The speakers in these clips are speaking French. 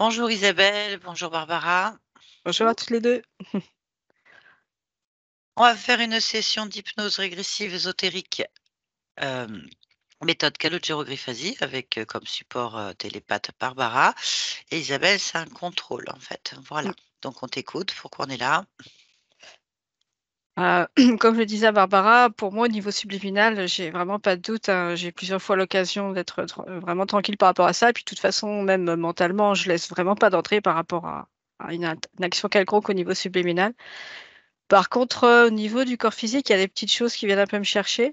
Bonjour Isabelle, bonjour Barbara. Bonjour à toutes les deux. On va faire une session d'hypnose régressive ésotérique, euh, méthode Calogero-Griffasi avec comme support télépathe Barbara. Et Isabelle, c'est un contrôle en fait. Voilà. Donc on t'écoute, pourquoi on est là? Euh, Comme je le disais à Barbara, pour moi, au niveau subliminal, j'ai vraiment pas de doute, hein. J'ai plusieurs fois l'occasion d'être vraiment tranquille par rapport à ça. Et puis, de toute façon, même mentalement, je laisse vraiment pas d'entrée par rapport à une action quelconque au niveau subliminal. Par contre, au niveau du corps physique, il y a des petites choses qui viennent un peu me chercher.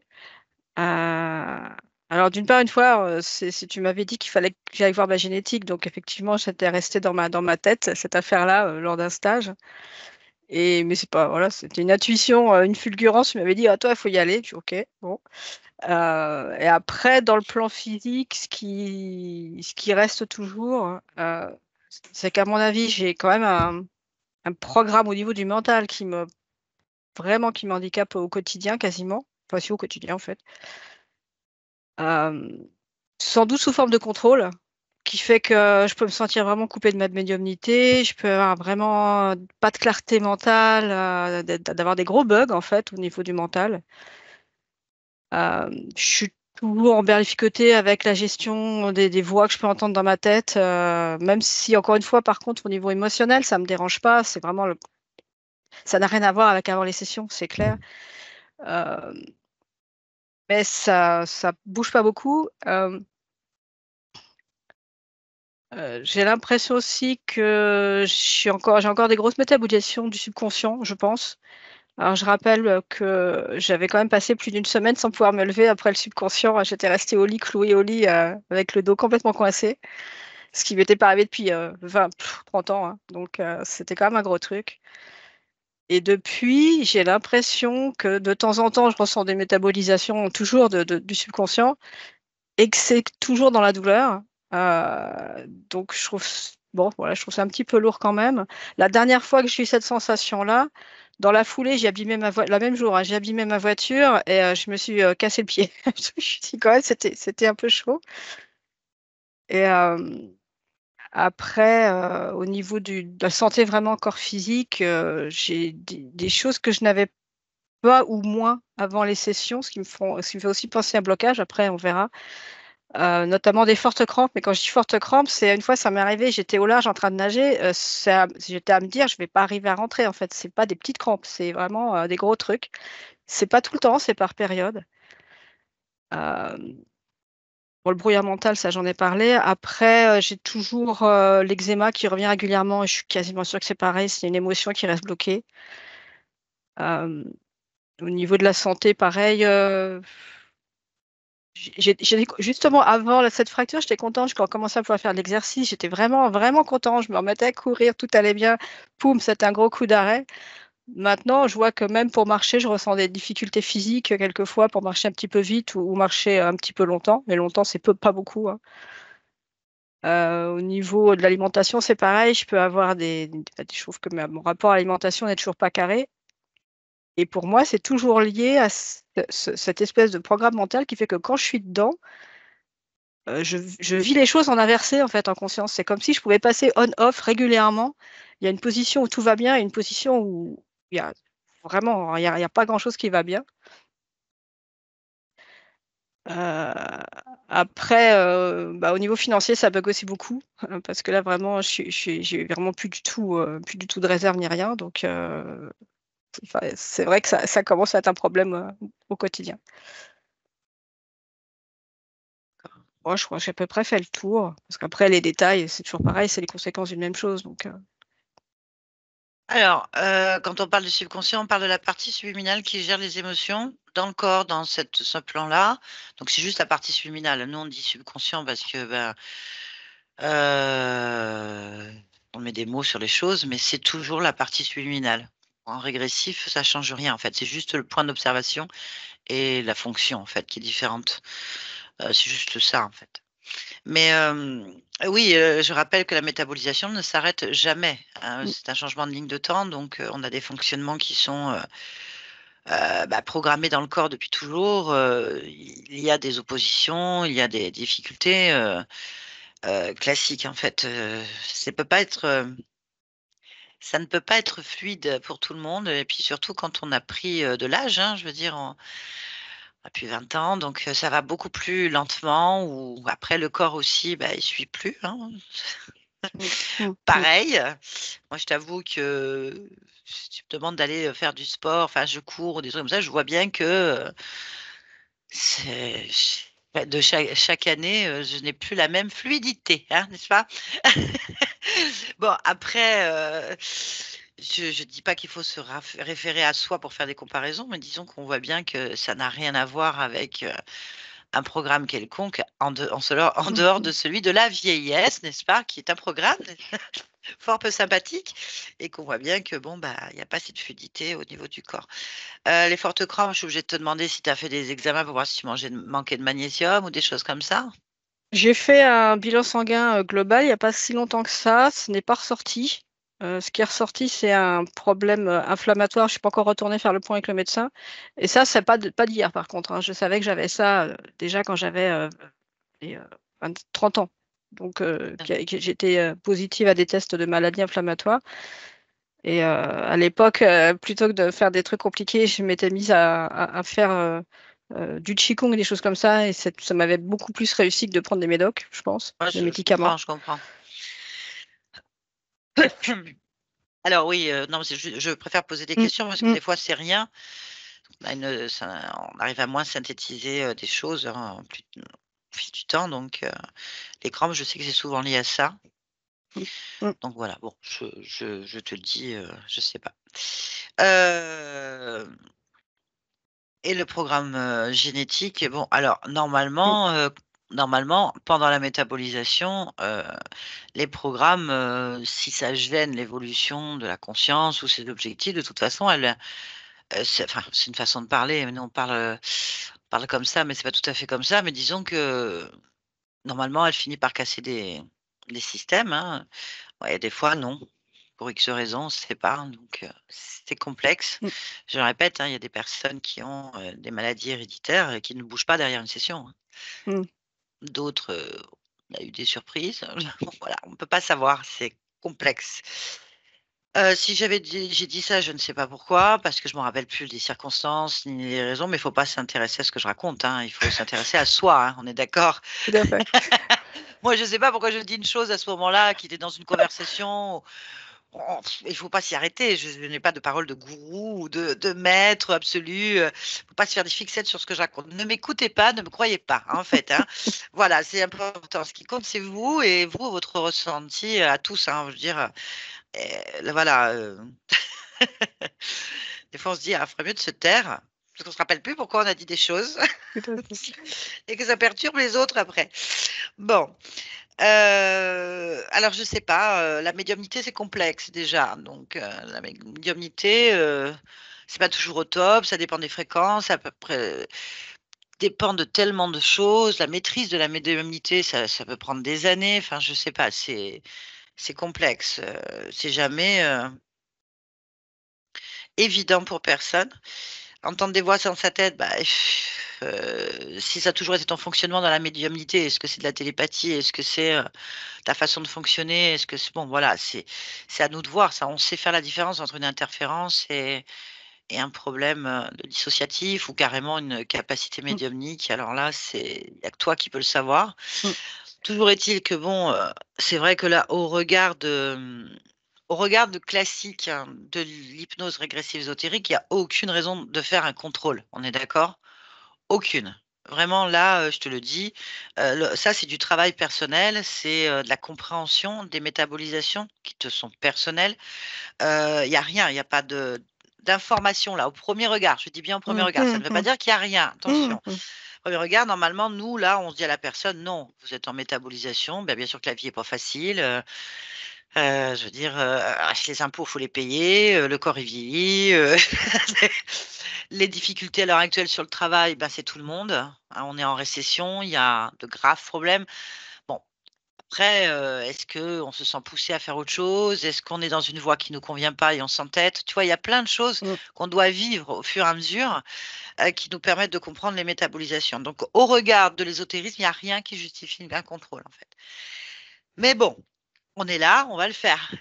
Euh, alors, d'une part, une fois, tu m'avais dit qu'il fallait que j'aille voir ma génétique. Donc, effectivement, j'étais restée dans ma tête, cette affaire-là, lors d'un stage. Mais c'est pas, voilà, c'était une intuition, une fulgurance. Tu m'avais dit, ah, toi, il faut y aller. Je dis, ok, bon. Et après, dans le plan physique, ce qui reste toujours, c'est qu'à mon avis, j'ai quand même un programme au niveau du mental vraiment, qui m'handicape au quotidien, quasiment. Enfin, si, au quotidien, en fait. Euh, Sans doute sous forme de contrôle, qui fait que je peux me sentir vraiment coupée de ma médiumnité, je peux avoir vraiment pas de clarté mentale, d'avoir des gros bugs en fait au niveau du mental. Je suis toujours emberlificotée avec la gestion des voix que je peux entendre dans ma tête, même si encore une fois, par contre, au niveau émotionnel, ça me dérange pas. C'est vraiment ça n'a rien à voir avec avant les sessions, c'est clair. Euh, mais ça bouge pas beaucoup. J'ai l'impression aussi que j'ai encore des grosses métabolisations du subconscient, je pense. Alors, je rappelle que j'avais quand même passé plus d'une semaine sans pouvoir me lever après le subconscient. J'étais restée au lit, clouée au lit, avec le dos complètement coincé, ce qui m'était pas arrivé depuis 30 ans, hein. Donc, c'était quand même un gros truc. Et depuis, j'ai l'impression que de temps en temps, je ressens des métabolisations toujours du subconscient et que c'est toujours dans la douleur. Donc, bon, voilà, je trouve ça un petit peu lourd quand même. La dernière fois que j'ai eu cette sensation-là, dans la foulée, j'ai abîmé la même jour, hein, j'ai abîmé ma voiture et je me suis cassé le pied. Je me suis dit quand même, c'était un peu chaud. Et après, au niveau de la santé vraiment corps physique, j'ai des choses que je n'avais pas ou moins avant les sessions, ce qui me fait aussi penser à un blocage. Après, on verra. Notamment des fortes crampes. Mais quand je dis fortes crampes, c'est une fois ça m'est arrivé, j'étais au large en train de nager, j'étais à me dire je vais pas arriver à rentrer en fait. C'est pas des petites crampes, c'est vraiment des gros trucs. C'est pas tout le temps, c'est par période. Euh, pour le brouillard mental, ça j'en ai parlé. Après, j'ai toujours l'eczéma qui revient régulièrement et je suis quasiment sûre que c'est pareil, c'est une émotion qui reste bloquée. Euh, Au niveau de la santé, pareil. Justement, avant cette fracture, j'étais contente. Quand je commençais à pouvoir faire de l'exercice, j'étais vraiment, vraiment contente. Je me remettais à courir, tout allait bien. Poum, c'était un gros coup d'arrêt. Maintenant, je vois que même pour marcher, je ressens des difficultés physiques quelquefois pour marcher un petit peu vite ou marcher un petit peu longtemps. Mais longtemps, c'est peu, pas beaucoup, hein. Au niveau de l'alimentation, c'est pareil. Je peux avoir je trouve que mon rapport à l'alimentation n'est toujours pas carré. Et pour moi, c'est toujours lié à cette espèce de programme mental qui fait que quand je suis dedans, je vis les choses en inversé, en fait, en conscience. C'est comme si je pouvais passer on-off régulièrement. Il y a une position où tout va bien et une position où il y a vraiment, il y a pas grand-chose qui va bien. Euh, Après, bah, au niveau financier, ça bug aussi beaucoup, parce que là, vraiment, j'ai vraiment plus du tout de réserve ni rien. Donc, enfin, c'est vrai que ça commence à être un problème, au quotidien. Moi, je crois que j'ai à peu près fait le tour, parce qu'après, les détails, c'est toujours pareil, c'est les conséquences d'une même chose. Donc, Alors, quand on parle du subconscient, on parle de la partie subliminale qui gère les émotions dans le corps, dans ce plan-là. Donc c'est juste la partie subliminale. Nous, on dit subconscient parce que euh, on met des mots sur les choses, mais c'est toujours la partie subliminale. En régressif, ça change rien en fait. C'est juste le point d'observation et la fonction en fait qui est différente. C'est juste ça en fait. Mais oui, je rappelle que la métabolisation ne s'arrête jamais, hein. mm, C'est un changement de ligne de temps, donc on a des fonctionnements qui sont programmés dans le corps depuis toujours. Il y a des oppositions, il y a des difficultés. classique, en fait. Ça peut pas être, ça ne peut pas être fluide pour tout le monde et puis surtout quand on a pris, de l'âge, hein, je veux dire, on a plus 20 ans, donc ça va beaucoup plus lentement ou après le corps aussi, bah, il suit plus, hein. Mmh. Mmh. Mmh. Pareil, moi je t'avoue que si tu me demandes d'aller, faire du sport, enfin je cours ou des trucs comme ça, je vois bien que, c'est bah, de chaque année, je n'ai plus la même fluidité, hein, n'est-ce pas? Bon après, je dis pas qu'il faut se référer à soi pour faire des comparaisons, mais disons qu'on voit bien que ça n'a rien à voir avec, un programme quelconque en Mmh. dehors Mmh. de celui de la vieillesse, n'est-ce pas? Qui est un programme fort peu sympathique et qu'on voit bien que bon, bah, il y a pas cette fluidité au niveau du corps. Les fortes crampes, je suis obligée de te demander si tu as fait des examens pour voir si tu manquais de magnésium ou des choses comme ça? J'ai fait un bilan sanguin, global il y a pas si longtemps que ça, ce n'est pas ressorti. Ce qui est ressorti, c'est un problème, inflammatoire. Je suis pas encore retournée faire le point avec le médecin et ça, c'est pas d'hier par contre, hein. Je savais que j'avais ça, déjà quand j'avais, et 30 ans. Donc que j'étais, positive à des tests de maladies inflammatoires et à l'époque, plutôt que de faire des trucs compliqués, je m'étais mise à faire, du qigong et des choses comme ça et ça m'avait beaucoup plus réussi que de prendre des médocs, je pense, Ouais, des je médicaments. comprends, je comprends. Alors oui, non, c'est je préfère poser des Mmh. questions parce que Mmh. des fois c'est rien. On a on arrive à moins synthétiser, des choses, hein, au fil du temps donc les crampes, je sais que c'est souvent lié à ça. Mmh. Mmh. Donc voilà, bon, je te le dis, je sais pas. Hem Et le programme, génétique, bon, alors Mmh. normalement, pendant la métabolisation, les programmes, si ça gêne l'évolution de la conscience ou ses objectifs, de toute façon, c'est enfin, c'est une façon de parler, nous on parle comme ça, mais c'est pas tout à fait comme ça, mais disons que, normalement, elle finit par casser des systèmes, hein. Ouais, des fois non, pour X raisons, on ne sait pas, donc c'est complexe. Mmh. Je le répète, hein, il y a des personnes qui ont, des maladies héréditaires et qui ne bougent pas derrière une session, hein. Mmh. D'autres, on a eu des surprises. Voilà, on ne peut pas savoir, c'est complexe. Si j'ai dit ça, je ne sais pas pourquoi, parce que je me rappelle plus des circonstances ni les raisons, mais il faut pas s'intéresser à ce que je raconte, hein, il faut s'intéresser à soi, hein, on est d'accord? Tout à fait. Moi, je ne sais pas pourquoi je dis une chose à ce moment-là, qui était dans une conversation. Oh, il faut pas s'y arrêter. Je n'ai pas de parole de gourou ou de maître absolu, faut pas se faire des fixettes sur ce que je raconte. Ne m'écoutez pas, ne me croyez pas, hein, en fait, hein. Voilà, c'est important. Ce qui compte, c'est vous et vous, votre ressenti, à tous, hein. Je veux dire, voilà, des fois, on se dit: «Ah, ferait mieux de se taire», parce qu'on se rappelle plus pourquoi on a dit des choses Tout à fait. et que ça perturbe les autres après. Bon. Alors je sais pas, la médiumnité c'est complexe déjà, donc la médiumnité, c'est pas toujours au top, ça dépend des fréquences, à peu près dépend de tellement de choses. La maîtrise de la médiumnité, ça peut prendre des années, enfin je sais pas, c'est complexe, c'est jamais, évident pour personne. Entendre des voix dans sa tête, bah, si ça a toujours été ton fonctionnement dans la médiumnité, est-ce que c'est de la télépathie? Est-ce que c'est, ta façon de fonctionner? Est-ce que c'est bon, voilà, c'est à nous de voir ça. On sait faire la différence entre une interférence et un problème, de dissociatif ou carrément une capacité Mmh. médiumnique. Alors là, il y a que toi qui peux le savoir. Mmh. Toujours est-il que bon, c'est vrai que là, au regard de classique, hein, de l'hypnose régressive ésotérique, il y a aucune raison de faire un contrôle. On est d'accord? Aucune. Vraiment là, je te le dis, le ça c'est du travail personnel, c'est, de la compréhension des métabolisations qui te sont personnelles. Il y a rien, il y a pas d'information là, au premier regard, je dis bien au premier Mmh. regard. Ça Mmh. ne veut pas Mmh. dire qu'il y a rien, Mmh. attention. Mmh. Premier regard, normalement, nous là, on se dit à la personne: «Non, vous êtes en métabolisation». Bien sûr que la vie est pas facile, je veux dire, les impôts, faut les payer, le corps il vieillit, les difficultés à l'heure actuelle sur le travail, ben, c'est tout le monde, hein. On est en récession, il y a de graves problèmes. Bon, après, est-ce qu'on se sent poussé à faire autre chose? Est-ce qu'on est dans une voie qui nous convient pas et on s'entête? Tu vois, il y a plein de choses Mmh. qu'on doit vivre au fur et à mesure, qui nous permettent de comprendre les métabolisations. Donc au regard de l'ésotérisme, il y a rien qui justifie un contrôle, en fait. Mais bon, on est là, on va le faire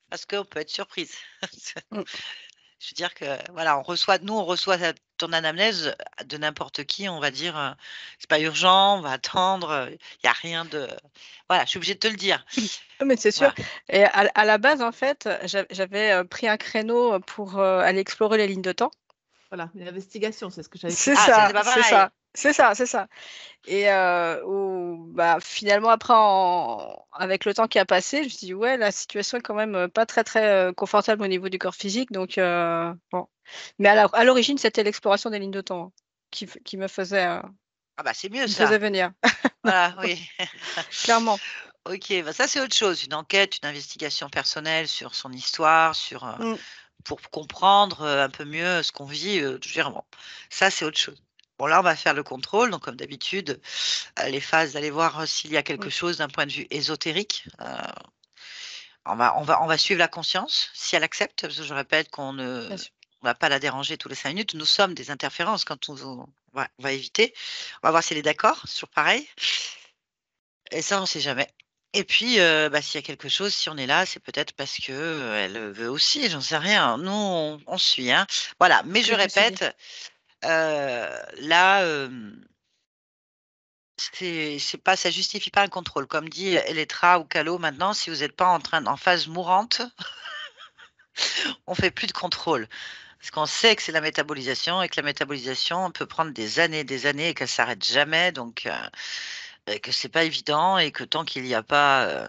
parce qu'on peut être surprise. Mmh. Je veux dire que voilà, nous on reçoit ton anamnèse de n'importe qui, on va dire, c'est pas urgent, on va attendre, il y a rien de voilà, je suis obligée de te le dire. Non, mais c'est sûr Voilà. et à la base, en fait, j'avais, pris un créneau, pour, aller explorer les lignes de temps. Voilà, une investigation, c'est ce que j'allais te C'est dire. Ah, ça c'est ça, pas c'est pareil. ça, c'est ça, c'est ça et où bah, finalement après avec le temps qui a passé, je me suis dit: «Ouais, la situation est quand même, pas très, très, confortable au niveau du corps physique», donc bon. Mais à l'origine, c'était l'exploration des lignes de temps, hein, Ah bah, c'est mieux qui me faisait ça. venir. Voilà, oui. Clairement. OK, bah, ça c'est autre chose, une enquête, une investigation personnelle sur son histoire, Mmh. pour comprendre, un peu mieux ce qu'on vit, je veux dire, bon, ça c'est autre chose. Bon là, on va faire le contrôle, donc comme d'habitude, les phases d'aller voir, s'il y a quelque Mmh. chose d'un point de vue ésotérique, on va suivre la conscience, si elle accepte, parce que je répète qu'on ne Bien sûr. on va pas la déranger tous les 5 minutes. Nous sommes des interférences quand on va éviter. On va voir si elle est d'accord, c'est toujours pareil et ça, on sait jamais et puis, bah, s'il y a quelque chose, si on est là, c'est peut-être parce que, elle, veut aussi, j'en sais rien. Nous, on suit, hein. Voilà, C'est mais ce je que je me suis dit. répète, là, c'est pas ça justifie pas un contrôle. Comme dit Elettra ou Calo maintenant, si vous êtes pas en phase mourante, on fait plus de contrôle. Parce qu'on sait que c'est la métabolisation et que la métabolisation peut prendre des années et qu'elle s'arrête jamais donc et que c'est pas évident et que tant qu'il y a pas,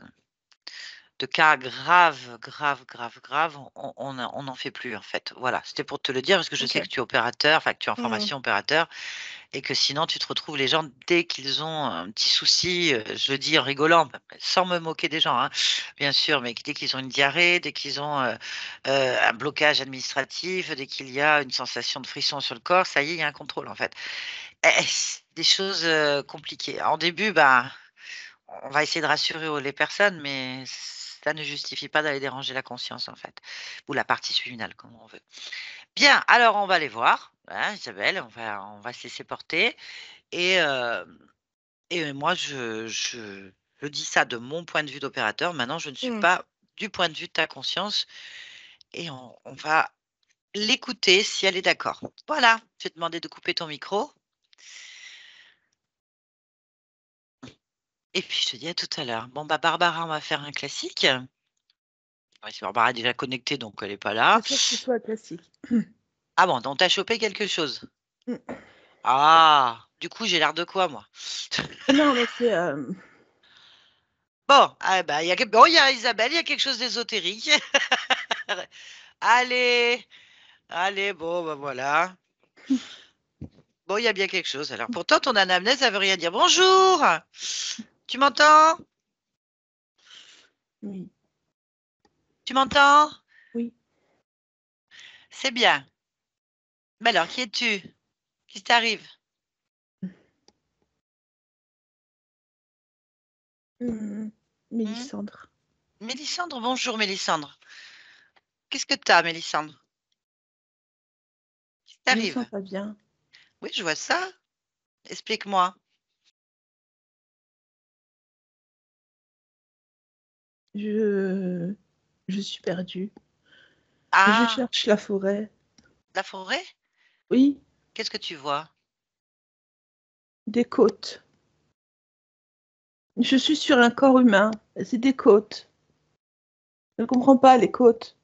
de cas graves, graves, graves, graves, on n'en fait plus, en fait. Voilà, c'était pour te le dire parce que je sais OK. que tu es opérateur, enfin que tu es en Mmh. formation opérateur et que sinon tu te retrouves les gens dès qu'ils ont un petit souci, je le dis en rigolant, sans me moquer des gens, hein, bien sûr, mais dès qu'ils ont une diarrhée, dès qu'ils ont, un blocage administratif, dès qu'il y a une sensation de frisson sur le corps, ça y est, il y a un contrôle, en fait. C'est des choses, compliquées. En début, ben, on va essayer de rassurer les personnes, mais ça ne justifie pas d'aller déranger la conscience, en fait, ou la partie subliminale, comme on veut. Bien, alors on va les voir, voilà, Isabelle, on va se laisser porter et moi je dis ça de mon point de vue d'opérateur. Maintenant, je ne suis Mmh. pas du point de vue de ta conscience et on va l'écouter si elle est d'accord. Voilà, je vais te demander de couper ton micro et puis je te dis à tout à l'heure. Bon, bah, Barbara, on va faire un classique. Ouais, si Barbara est déjà connectée, donc elle est pas là. Pas sûr que ce soit classique. Ah bon, donc tu as chopé quelque chose? Mmh. Ah! Du coup, j'ai l'air de quoi, moi? Non, mais c'est, Bon, ah bah, il y a Isabelle, il y a quelque chose d'ésotérique. Allez, allez, bon, bah, voilà. Bon, il y a bien quelque chose alors. Pourtant, ton anamnèse, ça veut rien dire. «Bonjour! Tu m'entends? oui, Tu m'entends? oui. C'est bien. Mais alors, qui es-tu? Qu'est-ce qui t'arrive?» Mmh. Mmh? Mélissandre. Mélissandre? Bonjour Mélissandre. Qu'est-ce que tu as Mélissandre? Qu'est-ce qui Je me sens t'arrive? pas bien. Oui, je vois ça. Explique-moi. Je je suis perdue. Je Ah! cherche la forêt. La forêt? Oui, Qu'est-ce que tu vois? des côtes. Je suis sur un corps humain, c'est des côtes. Je comprends pas les côtes.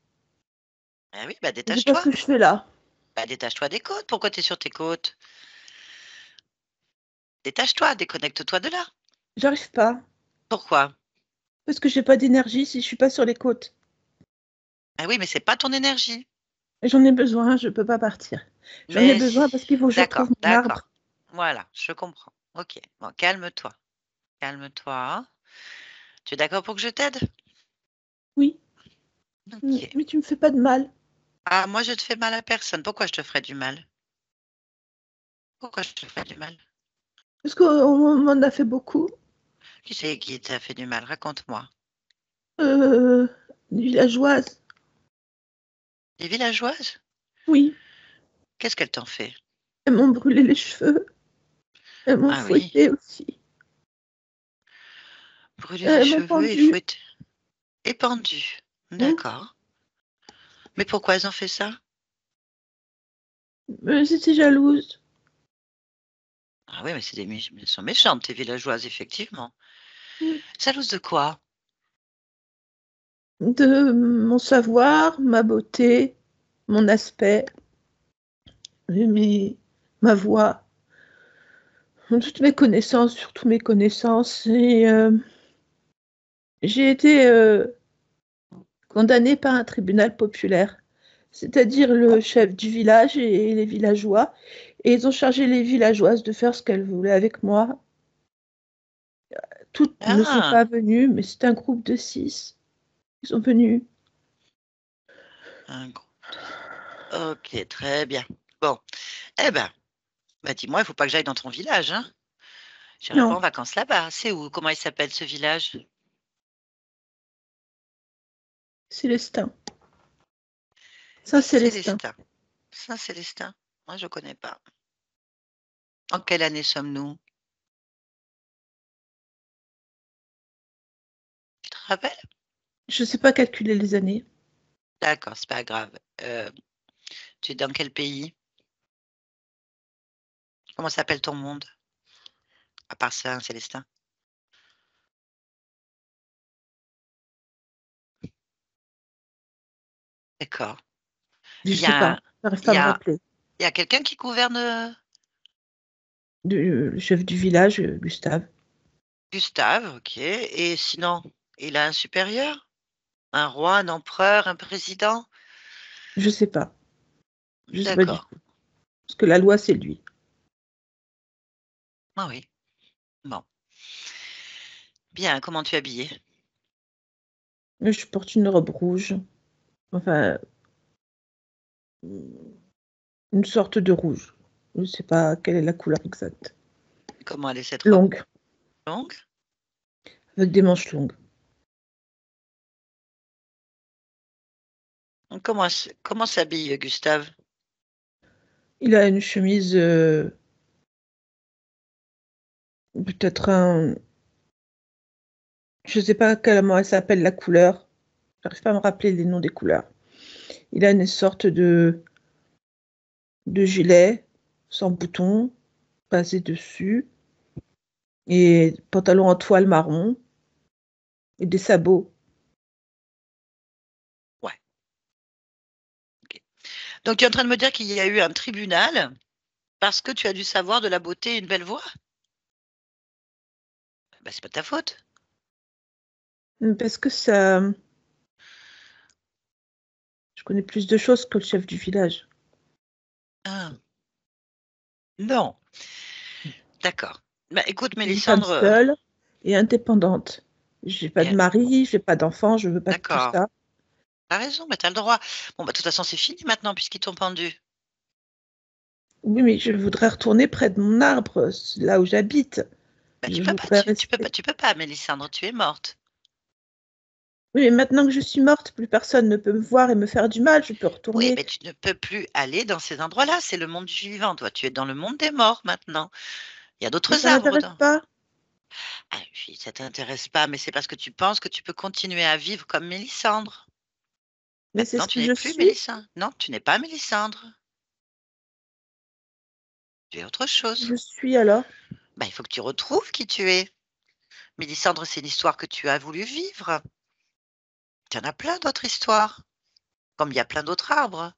Ah oui, bah, Je sais pas ce détache-toi. que je fais là. Bah, détache-toi des côtes. Pourquoi tu es sur tes côtes? Détache-toi, déconnecte-toi de là. J'arrive pas, Pourquoi? parce que j'ai pas d'énergie si je suis pas sur les côtes. Ah oui, mais c'est pas ton énergie. J'en ai besoin, je peux pas partir. J'en ai Mais besoin parce qu'il faut que je d'accord, retrouve mon d'accord. arbre. Voilà, je comprends. OK. Bon, calme-toi, calme-toi. Tu es d'accord pour que je t'aide? Oui, OK. mais tu me fais pas de mal. Ah, moi, je te fais mal à personne. Pourquoi je te ferais du mal? Pourquoi je te ferais du mal? Parce qu'on m'en a fait beaucoup. Qui c'est qui t'a fait du mal? Raconte-moi. Heu, les villageoises. Les villageoises? Oui, Qu'est-ce qu'elles t'ont fait? elles m'ont brûlé les cheveux, elles m'ont Ah oui. fouettée aussi. Brûler les Mon cheveux, il faut pendu. être épandu. Hein. D'accord. Mais pourquoi elles ont fait ça? J'étais jalouse Ah oui, mais elles sont méchantes, tes villageoises, effectivement. Mm. Jalouse de quoi? de mon savoir, ma beauté, mon aspect, mes- ma voix, toutes mes connaissances, surtout mes connaissances. Et j'ai été condamnée par un tribunal populaire, c'est-à-dire le chef du village et les villageois. Et ils ont chargé les villageoises de faire ce qu'elles voulaient avec moi. Toutes ne sont Ah, pas venues, mais c'est un groupe de 6. Ils sont venus. un groupe de... Ok, très bien. Bon, eh ben, bah dis-moi, il faut pas que j'aille dans ton village, hein? J'irai pas Non, en vacances là-bas. C'est où? Comment il s'appelle ce village? Célestin. Saint-Célestin. Célestin. Saint-Célestin. Moi, je connais pas. En quelle année sommes-nous? Tu te rappelles? Je ne sais pas calculer les années. D'accord, c'est pas grave. Tu es dans quel pays? Comment s'appelle ton monde? À part Saint-Célestin. D'accord. Je Il ne y sais pas. a, Je n'arrive il pas y à me a, rappeler. il y a quelqu'un qui gouverne Le chef du village, Gustave. Gustave, ok. Et sinon, il a un supérieur? Un roi, un empereur, un président? Je ne sais pas. Je ne sais pas du D'accord. tout. Parce que la loi, c'est lui. Ah oui. Bon. Bien, comment tu es habillée? Je porte une robe rouge. Enfin, une sorte de rouge. Je ne sais pas quelle est la couleur exacte. Comment elle est cette robe? Longue, Longue? avec des manches longues. Comment s'habille Gustave? Il a une chemise, peut-être un... Je ne sais pas comment elle s'appelle la couleur. J'arrive pas à me rappeler les noms des couleurs. Il a une sorte de gilet sans bouton, passé dessus, et pantalon en toile marron, et des sabots. Ouais. Ok. Donc tu es en train de me dire qu'il y a eu un tribunal parce que tu as du savoir, de la beauté et une belle voix? Bah, c'est pas de ta faute. Parce que ça... Je connais plus de choses que le chef du village. Ah, non. D'accord. Bah, écoute, Je suis une femme Mélissandre, seule et indépendante. J'ai pas de bien, mari, j'ai pas d'enfant, je veux pas de tout d'accord. ça. T'as raison, mais t'as le droit. Bon, bah, de toute façon, c'est fini maintenant puisqu'ils t'ont pendu. Oui, mais je voudrais retourner près de mon arbre, là où j'habite. Bah, Je voudrais rester. tu peux pas, Mélissandre, tu es morte. Oui, mais maintenant que je suis morte, plus personne ne peut me voir et me faire du mal. Je peux Oui, retourner. mais tu ne peux plus aller dans ces endroits-là. C'est le monde du vivant. Toi, tu es dans le monde des morts maintenant. Il y a Mais d'autres ça arbres. m'intéresse pas. Ah, puis, ça t'intéresse pas, mais c'est parce que tu penses que tu peux continuer à vivre comme Mélissandre. Mais c'est Maintenant, ce tu que n'es je plus suis. Mélissandre. Non, tu n'es pas Mélissandre. Tu es autre chose. Je suis alors. Bah, il faut que tu retrouves qui tu es. Mélissandre, c'est une histoire que tu as voulu vivre. Il y en a plein d'autres histoires, comme il y a plein d'autres arbres,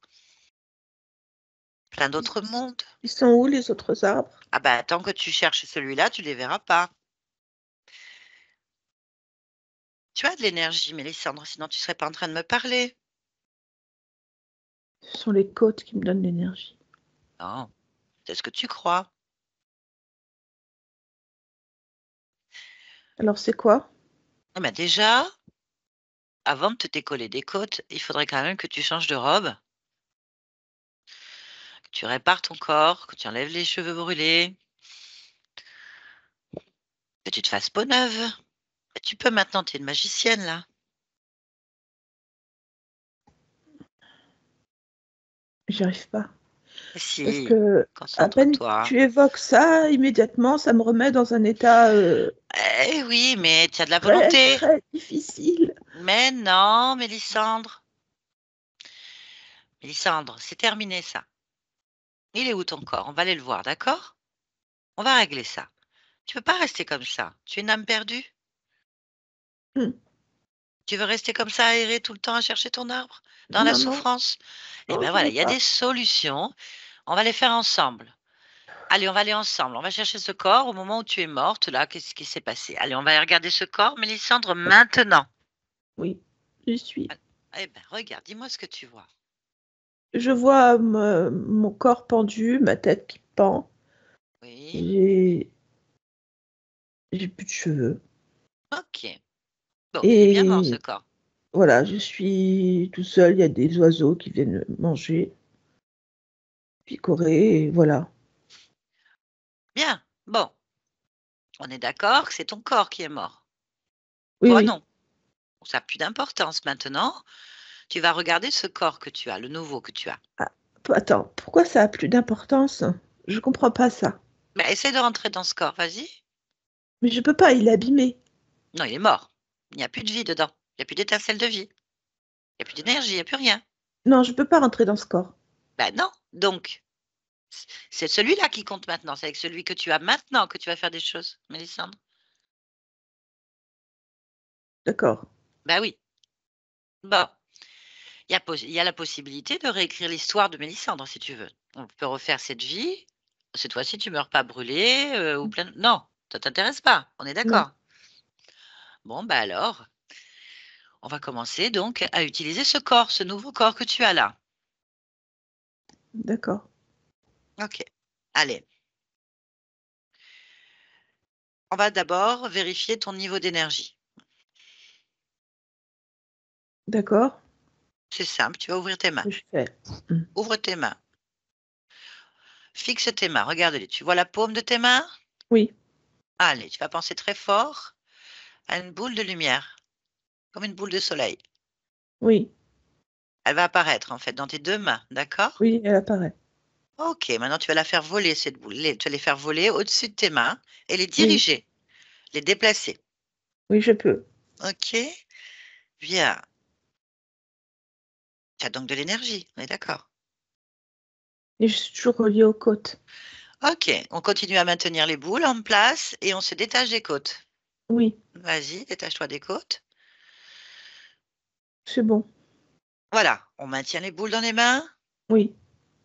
plein Ils d'autres mondes. ils sont où les autres arbres? Ah bah, tant que tu cherches celui-là, tu les verras pas. Tu as de l'énergie, Mélissandre, sinon tu serais pas en train de me parler. Ce sont les côtes qui me donnent l'énergie. Non, c'est ce que tu crois. Alors c'est quoi? Eh ben déjà, avant de te décoller des côtes, il faudrait quand même que tu changes de robe, que tu répares ton corps, que tu enlèves les cheveux brûlés, que tu te fasses peau neuve. Et tu peux maintenant, tu es une magicienne là. J'y arrive pas. Parce Si, que à peine concentre-toi. tu évoques ça, immédiatement, ça me remet dans un état Eh oui, mais tu as de la très, volonté. très difficile. Mais non, Mélissandre. Mélissandre, c'est terminé ça. Il est où ton corps? On va aller le voir, d'accord? On va régler ça. Tu peux pas rester comme ça. Tu es une âme perdue. Hmm. Tu veux rester comme ça, aéré tout le temps à chercher ton arbre, dans la Non, non, souffrance? Eh non, bien je voilà, veux il y a pas. des solutions. On va les faire ensemble. Allez, on va aller ensemble. On va chercher ce corps au moment où tu es morte. Là, qu'est-ce qui s'est passé? Allez, on va aller regarder ce corps, Mélissandre, maintenant. Oui, j'y suis. Eh bien, regarde, dis-moi ce que tu vois. Je vois mon corps pendu, ma tête qui pend. Oui, J'ai plus de cheveux. ok. Bon, il est bien mort ce Et corps. voilà, je suis tout seul. Il y a des oiseaux qui viennent manger, picorer, et voilà. Bien, bon, on est d'accord que c'est ton corps qui est mort. Oui, Toi, oui. non. Ça n'a plus d'importance maintenant. Tu vas regarder ce corps que tu as, le nouveau que tu as. Ah, attends, pourquoi ça a plus d'importance? Je comprends pas ça. Mais essaie de rentrer dans ce corps, vas-y. Mais je peux pas, il est abîmé. Non, il est mort. Il n'y a plus de vie dedans. Il n'y a plus d'étincelle de vie. Il n'y a plus d'énergie, il n'y a plus rien. Non, je peux pas rentrer dans ce corps. Ben non. Donc, c'est celui-là qui compte maintenant. C'est avec celui que tu as maintenant que tu vas faire des choses, Mélissandre. D'accord. Ben oui. Bon, il y a la possibilité de réécrire l'histoire de Mélissandre, si tu veux. On peut refaire cette vie. Cette fois-ci, tu meurs pas brûlé ou plein. Non, ça t'intéresse pas. On est Non, d'accord. Bon, bah alors, on va commencer donc à utiliser ce corps, ce nouveau corps que tu as là. d'accord. Ok. Allez, on va d'abord vérifier ton niveau d'énergie. D'accord. C'est simple, tu vas ouvrir tes mains. Que je fais? Hmm. Ouvre tes mains. Fixe tes mains, regarde-les. Tu vois la paume de tes mains? Oui, Allez, tu vas penser très fort à une boule de lumière, comme une boule de soleil. oui, Elle va apparaître en fait dans tes deux mains, d'accord? oui, elle apparaît. Ok, maintenant tu vas la faire voler, cette boule. Tu vas les faire voler au-dessus de tes mains et les Oui, diriger, les déplacer. oui, je peux. Ok? Bien. Tu as donc de l'énergie, on est d'accord? Et je suis toujours reliée aux côtes. Ok, on continue à maintenir les boules en place et on se détache des côtes. Oui, Vas-y, détache-toi des côtes. c'est bon. Voilà, on maintient les boules dans les mains. Oui,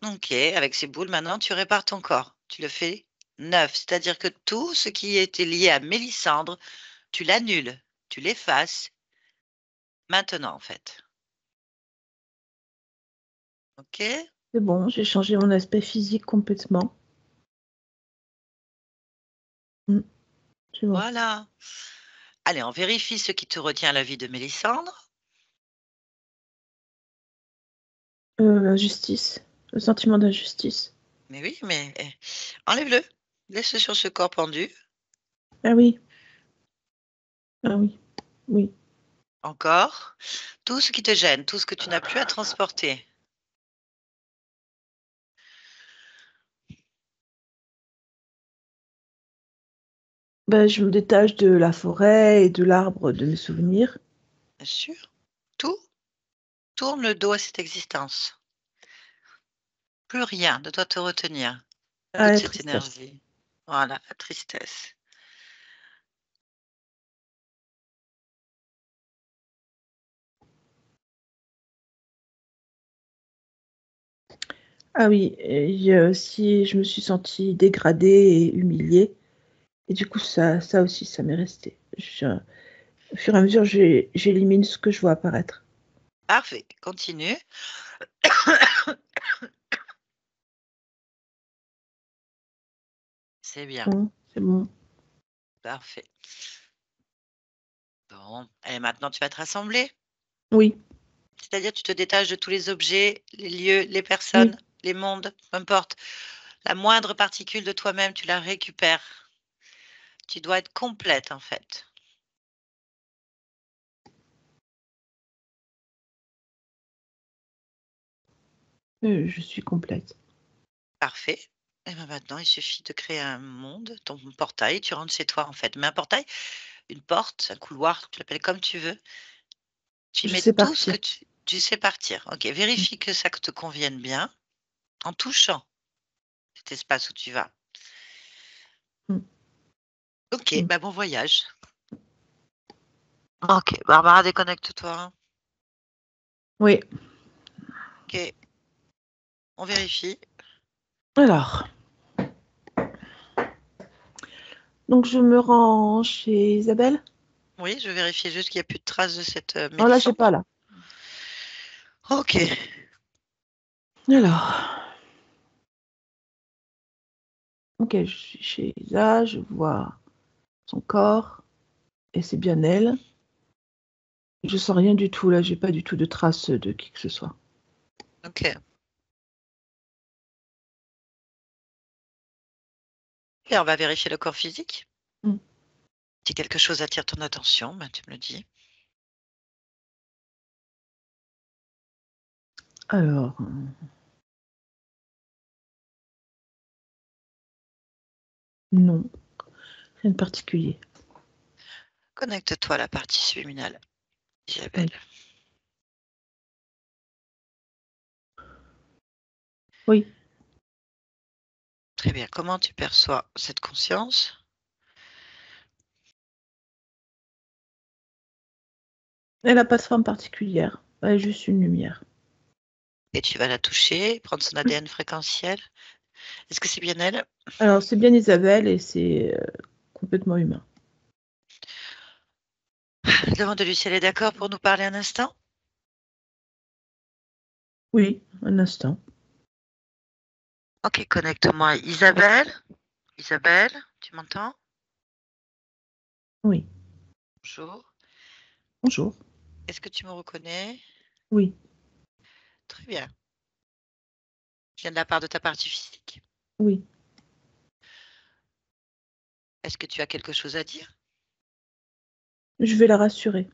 Ok, avec ces boules, maintenant, tu répares ton corps. Tu le fais neuf, c'est-à-dire que tout ce qui était lié à Mélissandre, tu l'annules, tu l'effaces maintenant, en fait. Ok? c'est bon. J'ai changé mon aspect physique complètement. Hmm, c'est bon. Voilà. Allez, on vérifie ce qui te retient à la vie de Mélissandre. L'injustice, le sentiment d'injustice. Mais oui, mais enlève-le. Laisse-le sur ce corps pendu. Ah oui, ah oui, oui. Encore. Tout ce qui te gêne, tout ce que tu n'as plus à transporter. Ben, je me détache de la forêt et de l'arbre de mes souvenirs. Bien sûr. Tout tourne le dos à cette existence. Plus rien ne doit te retenir. Ah, Toute la cette tristesse. énergie. Voilà, la tristesse. Ah oui, et il y a aussi, je me suis sentie dégradée et humiliée. Et du coup, ça aussi, ça m'est resté. Au fur et à mesure, j'élimine ce que je vois apparaître. Parfait. Continue. C'est bien. C'est bon. Parfait. Bon. Et maintenant, tu vas te rassembler. Oui, C'est-à-dire, tu te détaches de tous les objets, les lieux, les oui. personnes, les mondes, peu importe. La moindre particule de toi-même, tu la récupères. Tu dois être complète, en fait. Je suis complète. Parfait. Et ben maintenant, il suffit de créer un monde, ton portail, tu rentres chez toi, en fait. Mais un portail, une porte, un couloir, tu l'appelles comme tu veux. Tu y Je mets sais tout ce que partir. tu sais partir. OK, Mm. vérifie que ça te convienne bien en touchant cet espace où tu vas. Mm. OK, Mm. bah, bon voyage. OK, Barbara, déconnecte-toi, hein. Oui. OK, on vérifie. Alors, donc je me rends chez Isabelle. Oui, je vérifie juste qu'il y a plus de traces de cette, Non, là, j'ai Mélissandre. pas là. OK. Alors, ok, je suis chez Isa, je vois son corps et c'est bien elle. Je sens rien du tout là, j'ai pas du tout de traces de qui que ce soit. OK. Et on va vérifier le corps physique. Mm. Si quelque chose attire ton attention, ben, tu me le dis. Alors, non, rien de particulier. Connecte-toi à la partie subliminale, Isabelle. Oui. Oui. Très bien. Comment tu perçois cette conscience? Elle n'a pas de forme particulière, elle est juste une lumière. Et tu vas la toucher, prendre son ADN fréquentiel. Est-ce que c'est bien elle? Alors, c'est bien Isabelle et c'est complètement humain. Demande-lui si elle est d'accord pour nous parler un instant. Oui, un instant. Ok, connecte-moi à Isabelle. Isabelle, tu m'entends? Oui. Bonjour. Bonjour. Est-ce que tu me reconnais? Oui. Très bien. Je viens de la part de ta partie physique. Oui. Est-ce que tu as quelque chose à dire? Je vais la rassurer.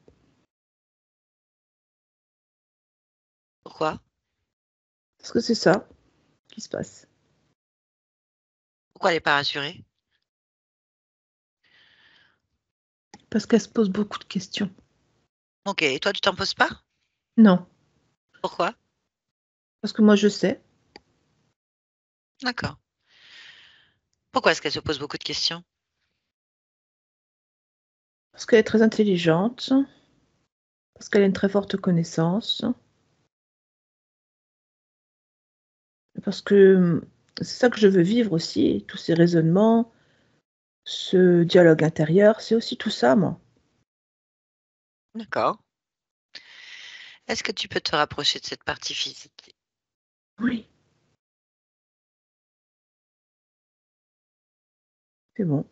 Pourquoi? Parce que c'est ça qui se passe. Pourquoi elle n'est pas rassurée? Parce qu'elle se pose beaucoup de questions. Ok, et toi, tu t'en poses pas? Non. Pourquoi? Parce que moi, je sais. D'accord. Pourquoi est-ce qu'elle se pose beaucoup de questions? Parce qu'elle est très intelligente. Parce qu'elle a une très forte connaissance. Parce que c'est ça que je veux vivre aussi. Tous ces raisonnements, ce dialogue intérieur, c'est aussi tout ça, moi. D'accord. Est-ce que tu peux te rapprocher de cette partie physique? Oui. C'est bon.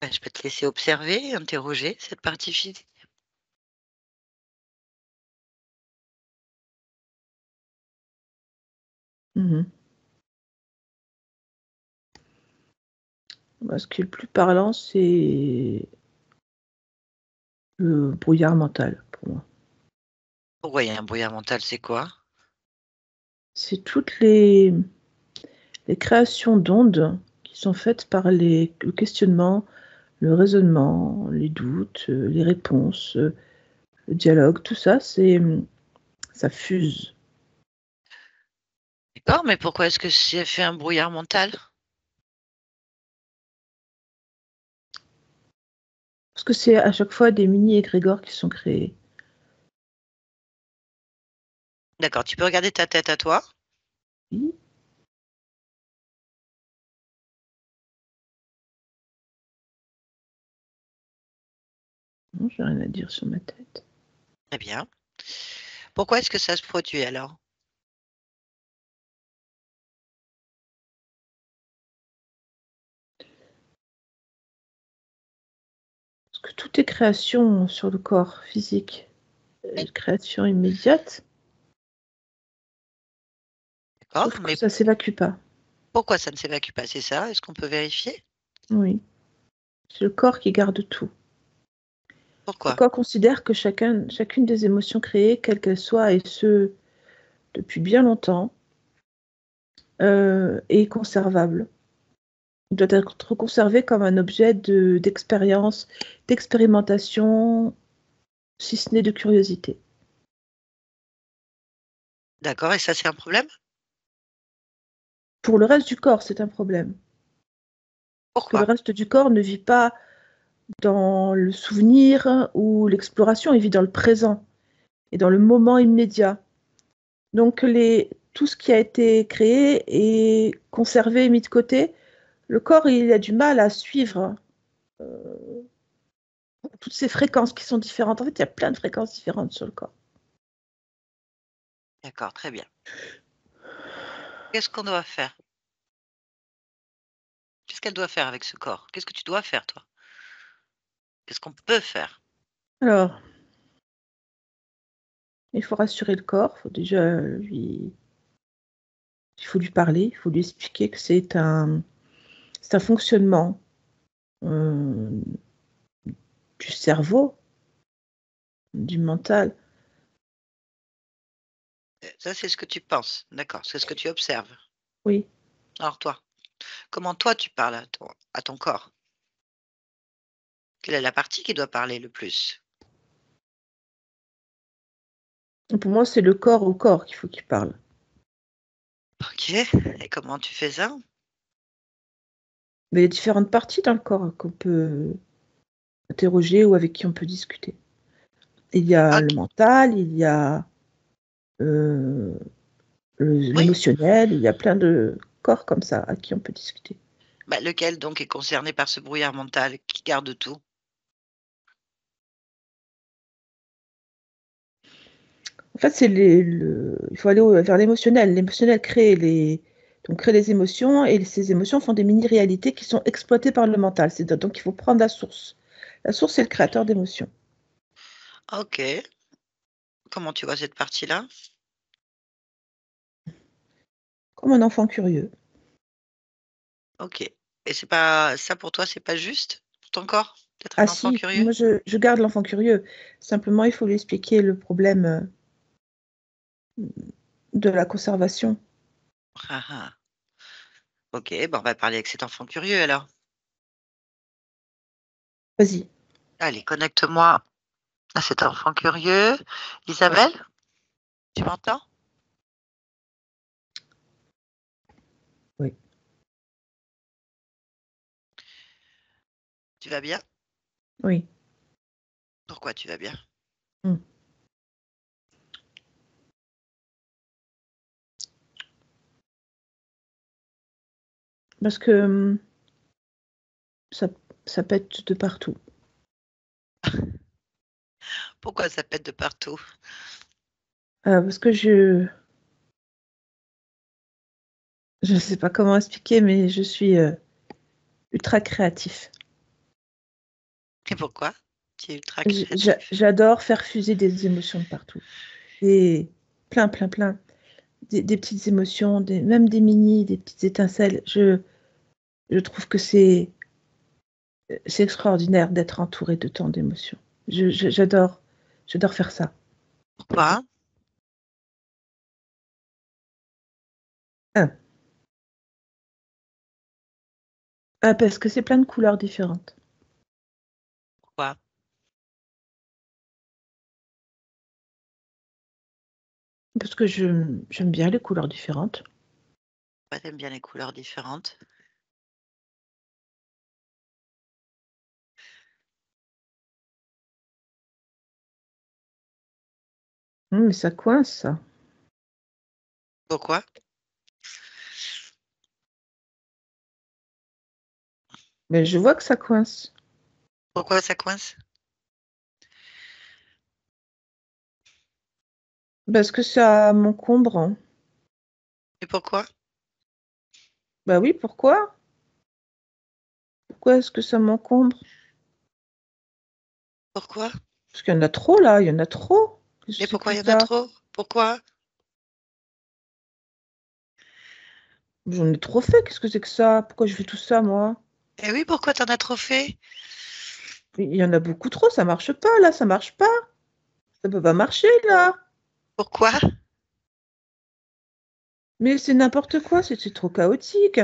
Ben, je peux te laisser observer, interroger cette partie physique. Mhm. Ce qui est le plus parlant, c'est le brouillard mental pour moi. Pourquoi il y a un brouillard mental, c'est quoi? C'est toutes les créations d'ondes qui sont faites par le questionnement, le raisonnement, les doutes, les réponses, le dialogue, tout ça, ça fuse. D'accord, mais pourquoi est-ce que c'est fait un brouillard mental? Parce que c'est à chaque fois des mini-égrégores qui sont créés. D'accord, tu peux regarder ta tête à toi. Oui. Non, j'ai rien à dire sur ma tête. Très bien. Pourquoi est-ce que ça se produit alors? Parce que tout est création sur le corps physique, Oui. création immédiate, D'accord, sauf que mais ça s'évacue pas. pourquoi ça ne s'évacue pas? C'est ça? Est-ce qu'on peut vérifier? Oui, c'est le corps qui garde tout. Le Pourquoi? corps considère que chacune des émotions créées, quelles qu'elles soient, et ce, depuis bien longtemps, est conservable. Il doit être conservé comme un objet d'expérience, d'expérimentation, si ce n'est de curiosité. D'accord, et ça, c'est un problème? Pour le reste du corps, c'est un problème. Parce que le Pourquoi? reste du corps ne vit pas dans le souvenir ou l'exploration, il vit dans le présent et dans le moment immédiat. Donc tout ce qui a été créé est conservé et mis de côté. Le corps, il a du mal à suivre toutes ces fréquences qui sont différentes. En fait, il y a plein de fréquences différentes sur le corps. D'accord, très bien. Qu'est-ce qu'on doit faire? Qu'est-ce qu'elle doit faire avec ce corps? Qu'est-ce que tu dois faire, toi? Qu'est-ce qu'on peut faire? Alors, il faut rassurer le corps, il faut lui parler, il faut lui expliquer que c'est un fonctionnement euh, du cerveau, du mental. Ça, c'est ce que tu penses, d'accord, c'est ce que tu observes. Oui. Alors toi, comment toi tu parles à ton corps? Quelle est la partie qui doit parler le plus? Pour moi, c'est le corps au corps qu'il faut qu'il parle. OK, et comment tu fais ça? Mais il y a différentes parties dans le corps qu'on peut interroger ou avec qui on peut discuter. Il y a le OK, mental, il y a euh, oui, l'émotionnel, il y a plein de corps comme ça à qui on peut discuter. bah, lequel donc est concerné par ce brouillard mental qui garde tout? En fait, il faut aller vers l'émotionnel. L'émotionnel crée les émotions et ces émotions font des mini-réalités qui sont exploitées par le mental. Donc, il faut prendre la source. La source, c'est le OK, créateur d'émotions. OK. Comment tu vois cette partie-là? Comme un enfant curieux. OK, et c'est pas ça pour toi, c'est pas juste pour ton corps d'être Ah un enfant si, curieux? moi je garde l'enfant curieux. Simplement, il faut lui expliquer le problème de la conservation. Ah ah. OK, bah, on va parler avec cet enfant curieux alors. Vas-y. Allez, connecte-moi à cet enfant curieux. Isabelle, tu m'entends? Oui. Tu vas bien? Oui. Pourquoi tu vas bien? Mm. Parce que ça, ça pète de partout. Pourquoi ça pète de partout? Parce que je ne sais pas comment expliquer, mais je suis ultra créatif. Et pourquoi? Tu es ultra créatif. J'adore faire fuser des émotions de partout. Des, plein. Des petites émotions, même des petites étincelles. Je trouve que c'est extraordinaire d'être entouré de tant d'émotions. J'adore faire ça. Pourquoi? Ah, parce que c'est plein de couleurs différentes. Pourquoi? Parce que j'aime bien les couleurs différentes. Pourquoi tu bien les couleurs différentes? Mais ça coince, ça. Pourquoi? Mais je vois que ça coince. Pourquoi ça coince? Parce que ça m'encombre, hein. Et pourquoi? Bah oui, pourquoi? Pourquoi est-ce que ça m'encombre? Pourquoi? Parce qu'il y en a trop, là, il y en a trop. Qu'est-ce que Mais c'est pourquoi que il y en a ça? trop? Pourquoi? J'en ai trop fait, qu'est-ce que c'est que ça? Pourquoi je fais tout ça, moi? Eh oui, pourquoi t'en as trop fait? Il y en a beaucoup trop, ça marche pas, là, ça marche pas. Ça peut pas marcher, là. Pourquoi? Mais c'est n'importe quoi, c'est trop chaotique.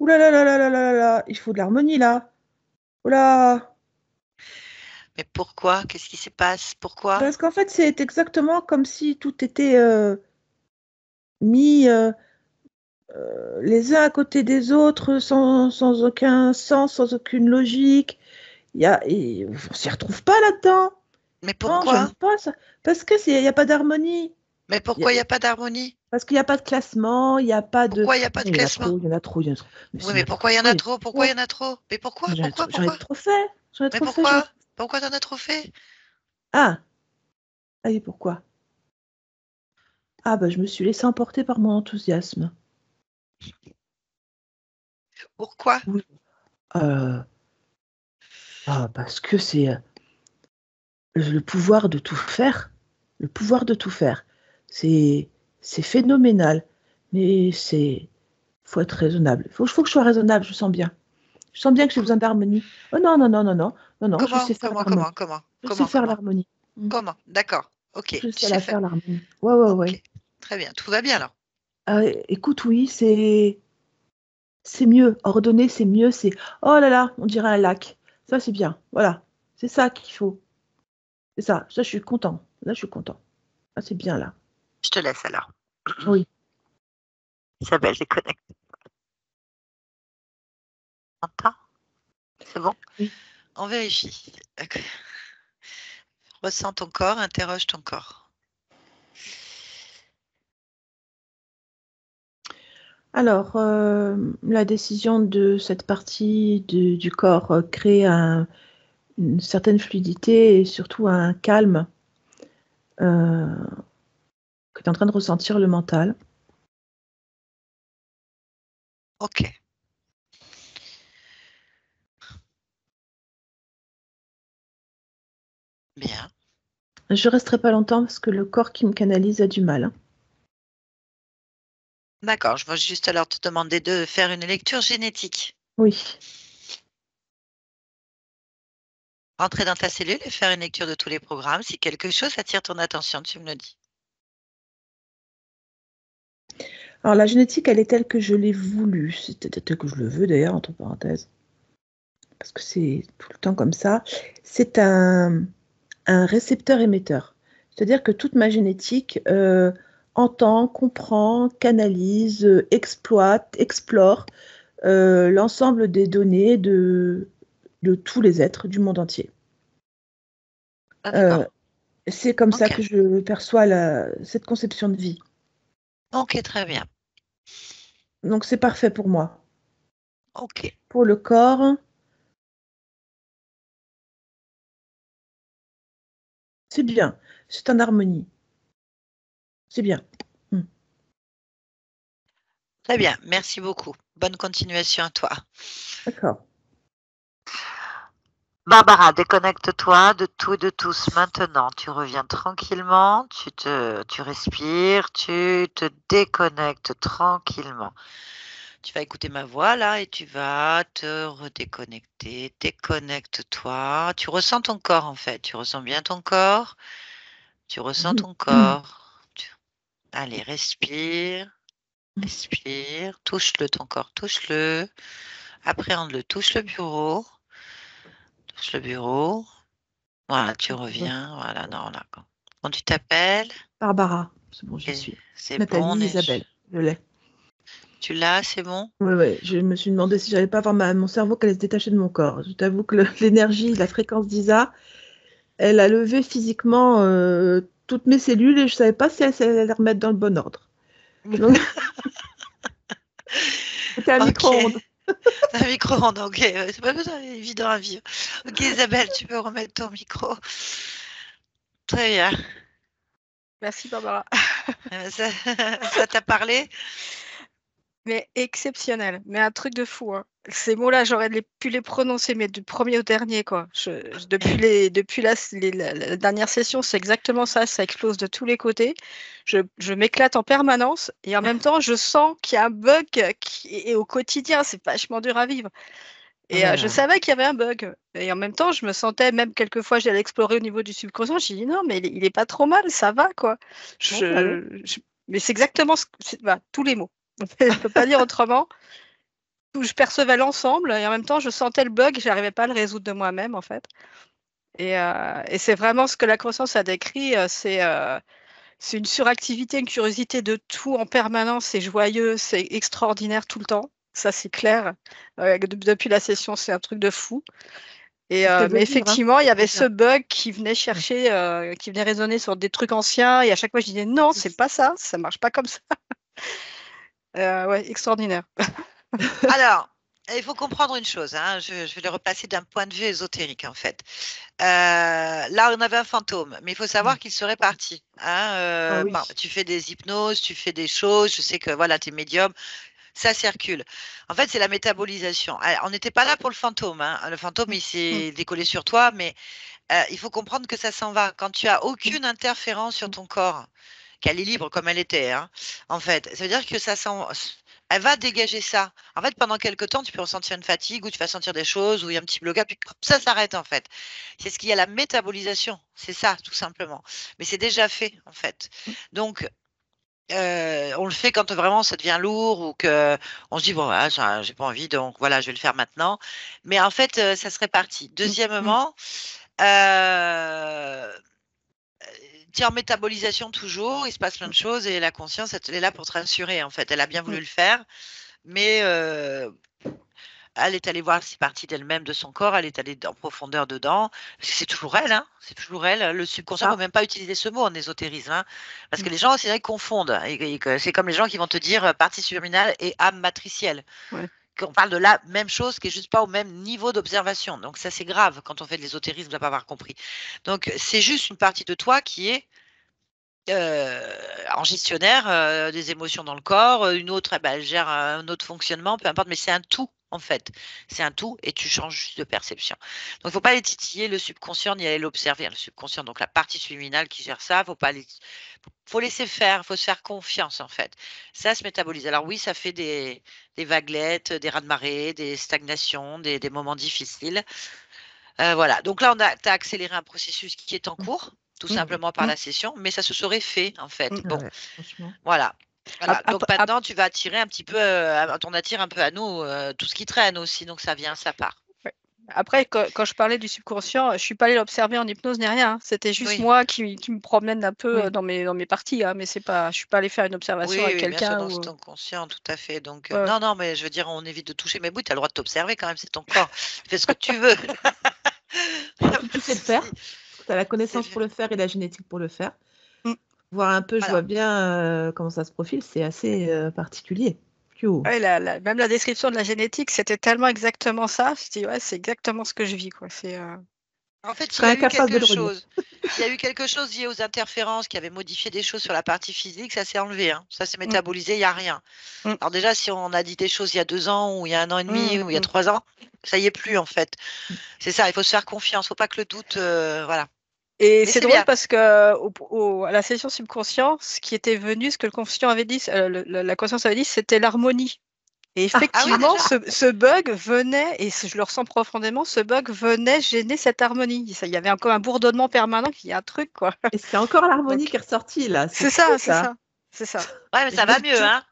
Ouh là là là là là là là là, il faut de l'harmonie là. Oh là. Mais pourquoi? Qu'est-ce qui se passe? Pourquoi? Parce qu'en fait, c'est exactement comme si tout était mis les uns à côté des autres sans aucun sens, sans aucune logique. On s'y retrouve pas là-dedans. Mais Non, pourquoi? j'aime pas ça. Parce que il n'y a pas d'harmonie. Mais Il y a- pourquoi il n'y a pas d'harmonie? Parce qu'il n'y a pas de classement, il n'y a pas de. Pourquoi il n'y a pas Non, de il y en a classement? trop, il y en a trop, il y en a trop. Mais Oui, c'est mais pourquoi n'importe il y en quoi, a il y en a trop? Pourquoi il y trop. en a trop? Mais pourquoi? J'en ai Pourquoi? trop, j'en ai Pourquoi? trop fait. J'en ai Mais trop fait. J'en ai pourquoi? trop... Pourquoi t'en as trop fait? Ah, allez, pourquoi? Ah, bah, je me suis laissée emporter par mon enthousiasme. Pourquoi? Oui. Euh, parce que c'est le pouvoir de tout faire. Le pouvoir de tout faire. C'est, c'est phénoménal. Mais faut être raisonnable. Faut que je sois raisonnable, je sens bien. Je sens bien que j'ai besoin d'harmonie. Oh non, non, non, non, non, non, non, je Comment? sais faire Comment? l'harmonie. Comment? Comment? Je sais Comment? faire Comment? l'harmonie. Comment? D'accord. Ok. Je Tu sais sais la faire. faire l'harmonie. Ouais, ouais, Ok. ouais. Très bien. Tout va bien alors. Écoute, oui, c'est mieux. Ordonner, c'est mieux. C'est oh là là, on dirait un lac. Ça, c'est bien. Voilà. C'est ça qu'il faut. C'est ça. Ça, je suis content. Là, je suis content. Ah, c'est bien là. Je te laisse alors. Oui. Isabelle, déconnecte. T'entends? C'est bon? Oui. On vérifie. D'accord. Ressens ton corps, interroge ton corps. Alors, la décision de cette partie du corps crée une certaine fluidité et surtout un calme euh, que tu es en train de ressentir le mental. Ok. Bien. Je resterai pas longtemps parce que le corps qui me canalise a du mal, hein. D'accord. Je vais juste alors te demander de faire une lecture génétique. Oui. Rentrer dans ta cellule et faire une lecture de tous les programmes. Si quelque chose attire ton attention, tu me le dis. Alors, la génétique, elle est telle que je l'ai voulu. C'est telle que je le veux d'ailleurs, entre parenthèses. Parce que c'est tout le temps comme ça. C'est un récepteur-émetteur. C'est-à-dire que toute ma génétique entend, comprend, canalise, exploite, explore l'ensemble des données de tous les êtres du monde entier. Ah, Euh, d'accord. c'est comme ça Ok. que je perçois cette conception de vie. Ok, très bien. Donc c'est parfait pour moi. Ok. Pour le corps, c'est bien. C'est en harmonie. C'est bien. Hmm. Très bien. Merci beaucoup. Bonne continuation à toi. D'accord. Barbara, déconnecte-toi de tout et de tous maintenant. Tu reviens tranquillement, tu respires, tu te déconnectes tranquillement. Tu vas écouter ma voix là et tu vas te redéconnecter. Déconnecte-toi. Tu ressens ton corps en fait. Tu ressens bien ton corps. Tu ressens ton corps. Allez, respire. Respire. Touche-le ton corps. Touche-le. Appréhende-le. Touche le bureau. Touche le bureau. Voilà, tu reviens. Voilà, non, là. Quand tu t'appelles, Barbara, c'est bon, j'y et suis. c'est bon, Nathalie, Isabelle, je l'ai. tu l'as, c'est bon? Oui, oui, je me suis demandé si j'allais pas avoir mon cerveau qui allait se détacher de mon corps. Je t'avoue que l'énergie, la fréquence d'Isa, elle a levé physiquement toutes mes cellules et je savais pas si elle allait les remettre dans le bon ordre. Donc, c'était un Ok. micro-ondes. Un micro-ondes, ok. C'est pas besoin, évident à vivre. Ok, Isabelle, tu peux remettre ton micro. Très bien. Merci Barbara. Ça t'a parlé? Mais exceptionnel, mais un truc de fou, hein. Ces mots-là, j'aurais pu les prononcer, mais du premier au dernier, quoi. Depuis la dernière session, c'est exactement ça, ça explose de tous les côtés. Je m'éclate en permanence et en même temps, je sens qu'il y a un bug et au quotidien, c'est vachement dur à vivre. Ah Et bah je là. savais qu'il y avait un bug. Et en même temps, je me sentais, même quelquefois, j'allais explorer au niveau du subconscient. J'ai dit non, mais il est pas trop mal, ça va, quoi. Bon, bah allons. Je- Mais c'est exactement tous les mots. Je ne peux pas dire autrement. Je percevais l'ensemble et en même temps, je sentais le bug, je n'arrivais pas à le résoudre de moi-même, en fait. Et c'est vraiment ce que la conscience a décrit, c'est une suractivité, une curiosité de tout en permanence, c'est joyeux, c'est extraordinaire tout le temps. Ça, c'est clair. Depuis la session, c'est un truc de fou. Et, C'est ce qu'elle veut mais dire, hein. effectivement, il y avait C'est ce ça. bug qui venait chercher, qui venait résonner sur des trucs anciens. Et à chaque fois, je disais non, c'est pas ça, ça marche pas comme ça. Ouais, extraordinaire. Alors, il faut comprendre une chose, hein, je vais le replacer d'un point de vue ésotérique, en fait. Là, on avait un fantôme, mais il faut savoir qu'il serait parti. Hein, Ah oui. tu fais des hypnoses, tu fais des choses, je sais que voilà, tu es médium, ça circule. En fait, c'est la métabolisation. On n'était pas là pour le fantôme. Hein. Le fantôme, il s'est décollé sur toi, mais il faut comprendre que ça s'en va. Quand tu as aucune interférence sur ton corps, qu'elle est libre comme elle était, hein, en fait, ça veut dire que elle va dégager ça. En fait, pendant quelques temps, tu peux ressentir une fatigue ou tu vas sentir des choses où il y a un petit blocage, puis hop, ça s'arrête en fait. C'est ce qu'il y a la métabolisation, c'est ça tout simplement. Mais c'est déjà fait en fait. Donc, on le fait quand vraiment ça devient lourd ou que on se dit bon, voilà, j'ai pas envie, donc voilà, je vais le faire maintenant. Mais en fait, ça serait parti. Deuxièmement, tu es en métabolisation toujours, il se passe plein de choses et la conscience, elle est là pour te rassurer en fait. Elle a bien voulu le faire, mais elle est allée voir ces parties d'elle-même, de son corps, elle est allée en profondeur dedans. C'est toujours elle, hein, c'est toujours elle. Le subconscient, il ne faut même pas utiliser ce mot en ésotérisme, hein, parce que les gens, c'est vrai, confondent. Et c'est comme les gens qui vont te dire partie subliminale et âme matricielle. Ouais. Qu'on parle de la même chose qui est juste pas au même niveau d'observation. Donc ça, c'est grave quand on fait de l'ésotérisme de ne pas avoir compris. Donc c'est juste une partie de toi qui est en gestionnaire des émotions dans le corps, une autre, elle gère un autre fonctionnement, peu importe, mais c'est un tout en fait. C'est un tout et tu changes juste de perception. Donc il ne faut pas aller titiller le subconscient ni aller l'observer. Le subconscient, donc la partie subliminale qui gère ça, faut laisser faire, faut se faire confiance en fait. Ça se métabolise. Alors oui, ça fait des vaguelettes, des raz-de-marée, des stagnations, des moments difficiles. Voilà, donc là, tu as accéléré un processus qui est en cours, tout simplement par la session, mais ça se serait fait, en fait. Bon, Ouais, franchement. voilà. Voilà. Donc Après, maintenant, tu vas attirer un petit peu, on attire un peu à nous tout ce qui traîne aussi, donc ça vient, ça part. Après, quand je parlais du subconscient, je ne suis pas allée l'observer en hypnose ni rien, hein. C'était juste Oui, moi qui me promène un peu Oui. dans mes parties, hein, mais c'est pas, je ne suis pas allée faire une observation avec oui, bien sûr, quelqu'un. dans ton conscient, tout à fait. Donc, Ouais, ouais. non, non, mais je veux dire, on évite de toucher. Mais oui, tu as le droit de t'observer quand même, c'est ton corps. Fais ce que tu veux. Si tu sais le faire, tu as la connaissance C'est- pour le faire et la génétique pour le faire. Mm. Voir un peu, je Voilà. vois bien comment ça se profile, c'est assez particulier. Pio. Ouais, même la description de la génétique, c'était tellement exactement ça. Je dis, ouais, c'est exactement ce que je vis, quoi. En fait, Je il y serais a eu incapable de quelque le redire. chose. Il y a eu quelque chose lié aux interférences qui avait modifié des choses sur la partie physique, ça s'est enlevé, hein. Ça s'est Mm, métabolisé, il n'y a rien. mm, Alors déjà, si on a dit des choses il y a 2 ans, ou il y a 1 an et demi, mm, ou il y a mm. 3 ans, ça y est plus en fait. C'est ça, il faut se faire confiance, il ne faut pas que le doute, voilà. Et Mais c'est c'est drôle bien. parce que à la session subconscient, ce qui était venu, ce que le conscient avait dit, la conscience avait dit, c'était l'harmonie. Et Ah oui, effectivement, déjà? ce bug venait, et je le ressens profondément, ce bug venait gêner cette harmonie. Il y avait encore un bourdonnement permanent, il y a un truc, quoi. Et c'est encore l'harmonie Donc, qui est ressortie là. C'est c'est fou ça, c'est ça. ça, c'est ça. Ouais, mais Et je ça me va suis mieux, toujours... hein.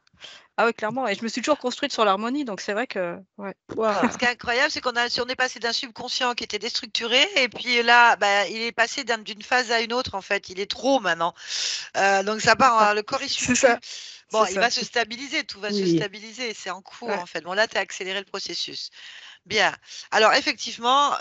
Ah oui, clairement. Et je me suis toujours construite sur l'harmonie, donc c'est vrai que... Ouais. Waouh. Ce qui est incroyable, c'est on est passé d'un subconscient qui était déstructuré, et puis là, bah, il est passé d'une phase à une autre, en fait. Il est trop maintenant. Donc ça part, Ça. le corps, il suit C'est plus. ça. Bon, C'est il ça. va se stabiliser, tout va se Oui. stabiliser, c'est en cours, Ouais. en fait. Bon, là, tu as accéléré le processus. Bien. Alors, effectivement,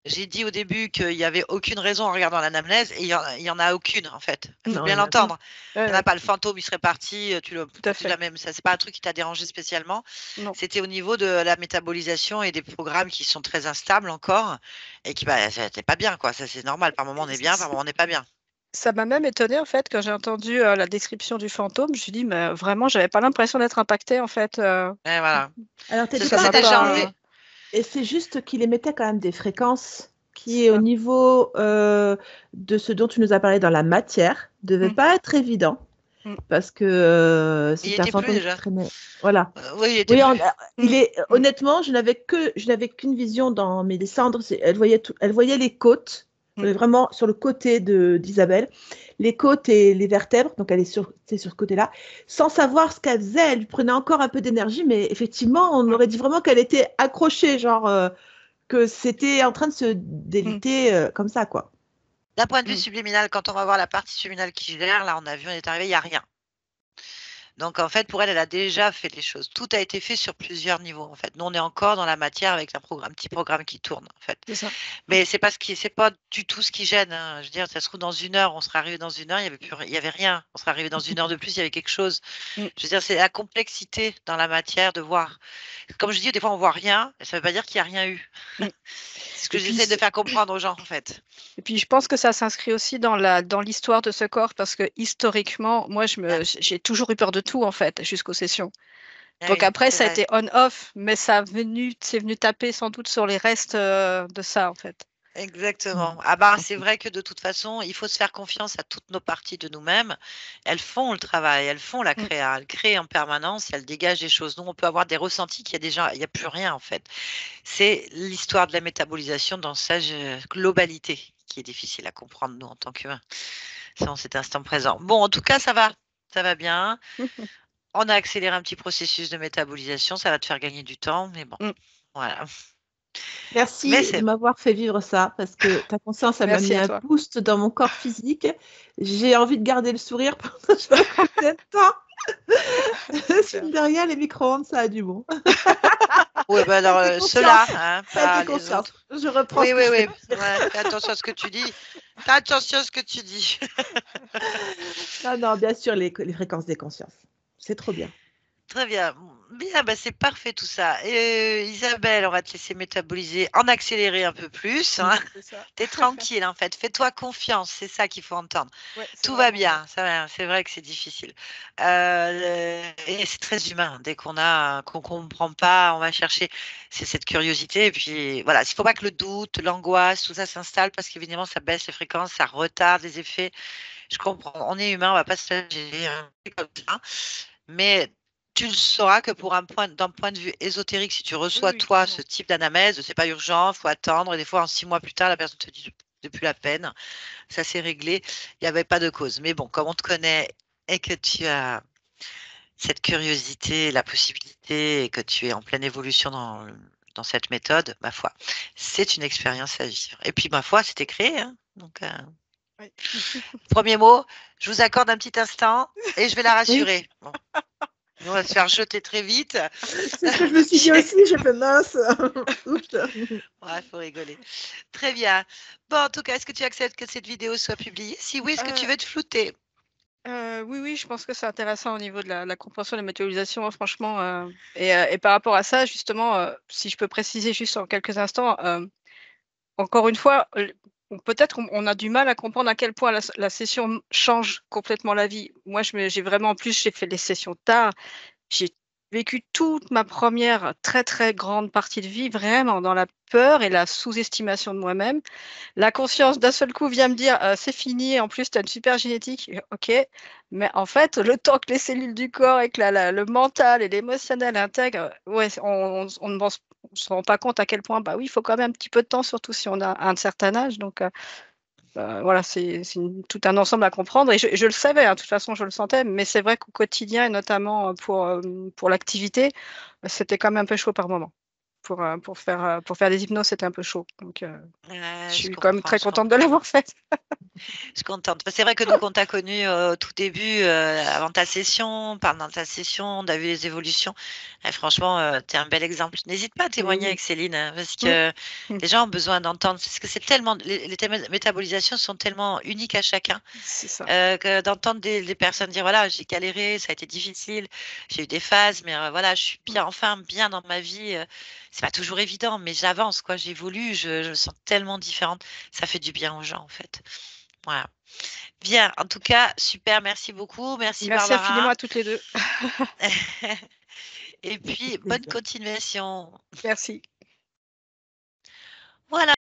j'ai dit au début qu'il n'y avait aucune raison en regardant l'anamnèse, et il y en a aucune, en fait. Il faut Non, bien il y en a pas. l'entendre. Il Ouais, n'y en a ouais, pas. Le fantôme, il serait parti, tout à c'est la fait. même. Ça, c'est pas un truc qui t'a dérangé spécialement. Non. C'était au niveau de la métabolisation et des programmes qui sont très instables encore, et qui, bah, c'était pas bien, quoi. Ça, c'est normal. Par moment, on est bien, par moment, on n'est pas bien. Ça m'a même étonnée, en fait, quand j'ai entendu la description du fantôme. Je me suis dit, mais vraiment, j'avais pas l'impression d'être impactée, en fait. Et voilà. Alors, C'est ce t'étais que Ça pas c'est m'a déjà impacté. enlevé. pas... Et c'est juste qu'il émettait quand même des fréquences C'est qui, au ça. niveau de ce dont tu nous as parlé dans la matière, ne devaient Mm, pas être évidents. mm, Parce que Il y c'est un était plus fantôme qui déjà. traînait. Voilà. Oui, il était Oui, plus. il mm, est mm. honnêtement, je n'avais qu'une vision dans mes cendres. Elle voyait les côtes On est vraiment sur le côté d'Isabelle, les côtes et les vertèbres, donc elle est sur ce côté-là, sans savoir ce qu'elle faisait, elle prenait encore un peu d'énergie, mais effectivement, on aurait dit vraiment qu'elle était accrochée, genre que c'était en train de se déliter comme ça, quoi. D'un point de vue subliminal, quand on va voir la partie subliminale qui gère, là, on a vu, on est arrivé, il n'y a rien. Donc, en fait, pour elle, elle a déjà fait les choses. Tout a été fait sur plusieurs niveaux, en fait. Nous, on est encore dans la matière avec un petit programme qui tourne, en fait. C'est ça. Mais c'est pas du tout ce qui gêne, hein. Je veux dire, ça se trouve dans 1 heure, on serait arrivé dans 1 heure, il y avait rien. On serait arrivé dans 1 heure de plus, il y avait quelque chose. Je veux dire, c'est la complexité dans la matière de voir. Comme je dis, des fois, on voit rien, mais ça veut pas dire qu'il y a rien eu. C'est ce que j'essaie de faire comprendre aux gens, en fait. Et puis, je pense que ça s'inscrit aussi dans l'histoire de ce corps parce que historiquement, moi, j'ai toujours eu peur de tout, en fait, jusqu'aux sessions. Ah Donc oui, après, c'est ça a vrai. été on-off, mais c'est venu taper sans doute sur les restes de ça, en fait. Exactement. Ah bah, c'est vrai que de toute façon, il faut se faire confiance à toutes nos parties de nous-mêmes. Elles font le travail, elles font la créa, elles créent en permanence, elles dégagent des choses. Nous, on peut avoir des ressentis qu'il y a déjà, il n'y a plus rien en fait. C'est l'histoire de la métabolisation dans sa globalité qui est difficile à comprendre, nous, en tant qu'humains. C'est en cet instant présent. Bon, en tout cas, ça va bien. On a accéléré un petit processus de métabolisation, ça va te faire gagner du temps, mais bon, voilà. Merci de m'avoir fait vivre ça, parce que ta conscience, elle m'a mis un boost dans mon corps physique. J'ai envie de garder le sourire pendant je sais pas combien de temps. Mine de rien, les micro-ondes, ça a du bon. Oui, bah alors ceux-là, hein, pas les autres. Je reprends Oui, ce que oui, je oui. viens de dire. Ouais, fais attention à ce que tu dis. Fais attention à ce que tu dis. Non, non, bien sûr, les fréquences des consciences. C'est trop bien. Très bien. Bien, bah, c'est parfait tout ça. Isabelle, on va te laisser métaboliser, en accélérer un peu plus. Hein. Tu es tranquille en fait. Fais-toi confiance, c'est ça qu'il faut entendre. Ouais, Tout va bien, ça va, c'est vrai que c'est difficile. Et c'est très humain. Dès qu'on comprend pas, on va chercher. C'est cette curiosité. Et puis voilà, il ne faut pas que le doute, l'angoisse, tout ça s'installe parce qu'évidemment, ça baisse les fréquences, ça retarde les effets. Je comprends. On est humain, on va pas se flageller comme ça. Mais tu le sauras que d'un point de vue ésotérique, si tu reçois, toi, ce type d'anamnèse, c'est pas urgent, il faut attendre. Et des fois, en 6 mois plus tard, la personne te dit depuis la peine, ça s'est réglé, il n'y avait pas de cause. Mais bon, comme on te connaît et que tu as cette curiosité, la possibilité, et que tu es en pleine évolution dans cette méthode, ma foi, c'est une expérience à vivre. Et puis, ma foi, c'était créé. Hein, donc, premier mot, je vous accorde un petit instant et je vais la rassurer. Bon. On va se faire jeter très vite. C'est ce que je me suis dit aussi, j'ai fait mince. Ouais, faut rigoler. Très bien. Bon, en tout cas, est-ce que tu acceptes que cette vidéo soit publiée? Si oui, est-ce que tu veux te flouter? Oui, je pense que c'est intéressant au niveau de la compréhension de la météorisation, franchement. Et par rapport à ça, justement, si je peux préciser juste en quelques instants, encore une fois, peut-être on a du mal à comprendre à quel point la session change complètement la vie. Moi, j'ai vraiment, en plus, j'ai fait les sessions tard. J'ai vécu toute ma première très, très grande partie de vie vraiment dans la peur et la sous-estimation de moi-même. La conscience d'un seul coup vient me dire: «C'est fini, en plus tu as une super génétique». OK, mais en fait, le temps que les cellules du corps et que le mental et l'émotionnel intègrent, ouais, on ne on se rend pas compte à quel point, bah oui, il faut quand même un petit peu de temps, surtout si on a un certain âge. Donc voilà, c'est tout un ensemble à comprendre et je le savais, hein, de toute façon, je le sentais, mais c'est vrai qu'au quotidien et notamment, pour l'activité, c'était quand même un peu chaud par moment. Pour faire des hypnoses, c'était un peu chaud. Donc je Je suis quand même comprends, très je contente de comprends. l'avoir faite. Je suis contente. C'est vrai que nous, quand on t'a connu au tout début, avant ta session, pendant ta session, on a vu les évolutions. Et franchement, tu es un bel exemple. N'hésite pas à témoigner Oui. avec Céline, hein, parce que les gens ont besoin d'entendre. Parce que c'est tellement, les métabolisations sont tellement uniques à chacun. C'est ça. Que d'entendre des personnes dire voilà, j'ai galéré, ça a été difficile, j'ai eu des phases, mais voilà, je suis bien, enfin bien dans ma vie. C'est pas toujours évident, mais j'avance, quoi, j'évolue, je me sens tellement différente. Ça fait du bien aux gens, en fait. Voilà. Bien, en tout cas, super, merci beaucoup. Merci Merci infiniment Barbara. à toutes les 2. Et puis, bonne continuation. Merci. Voilà.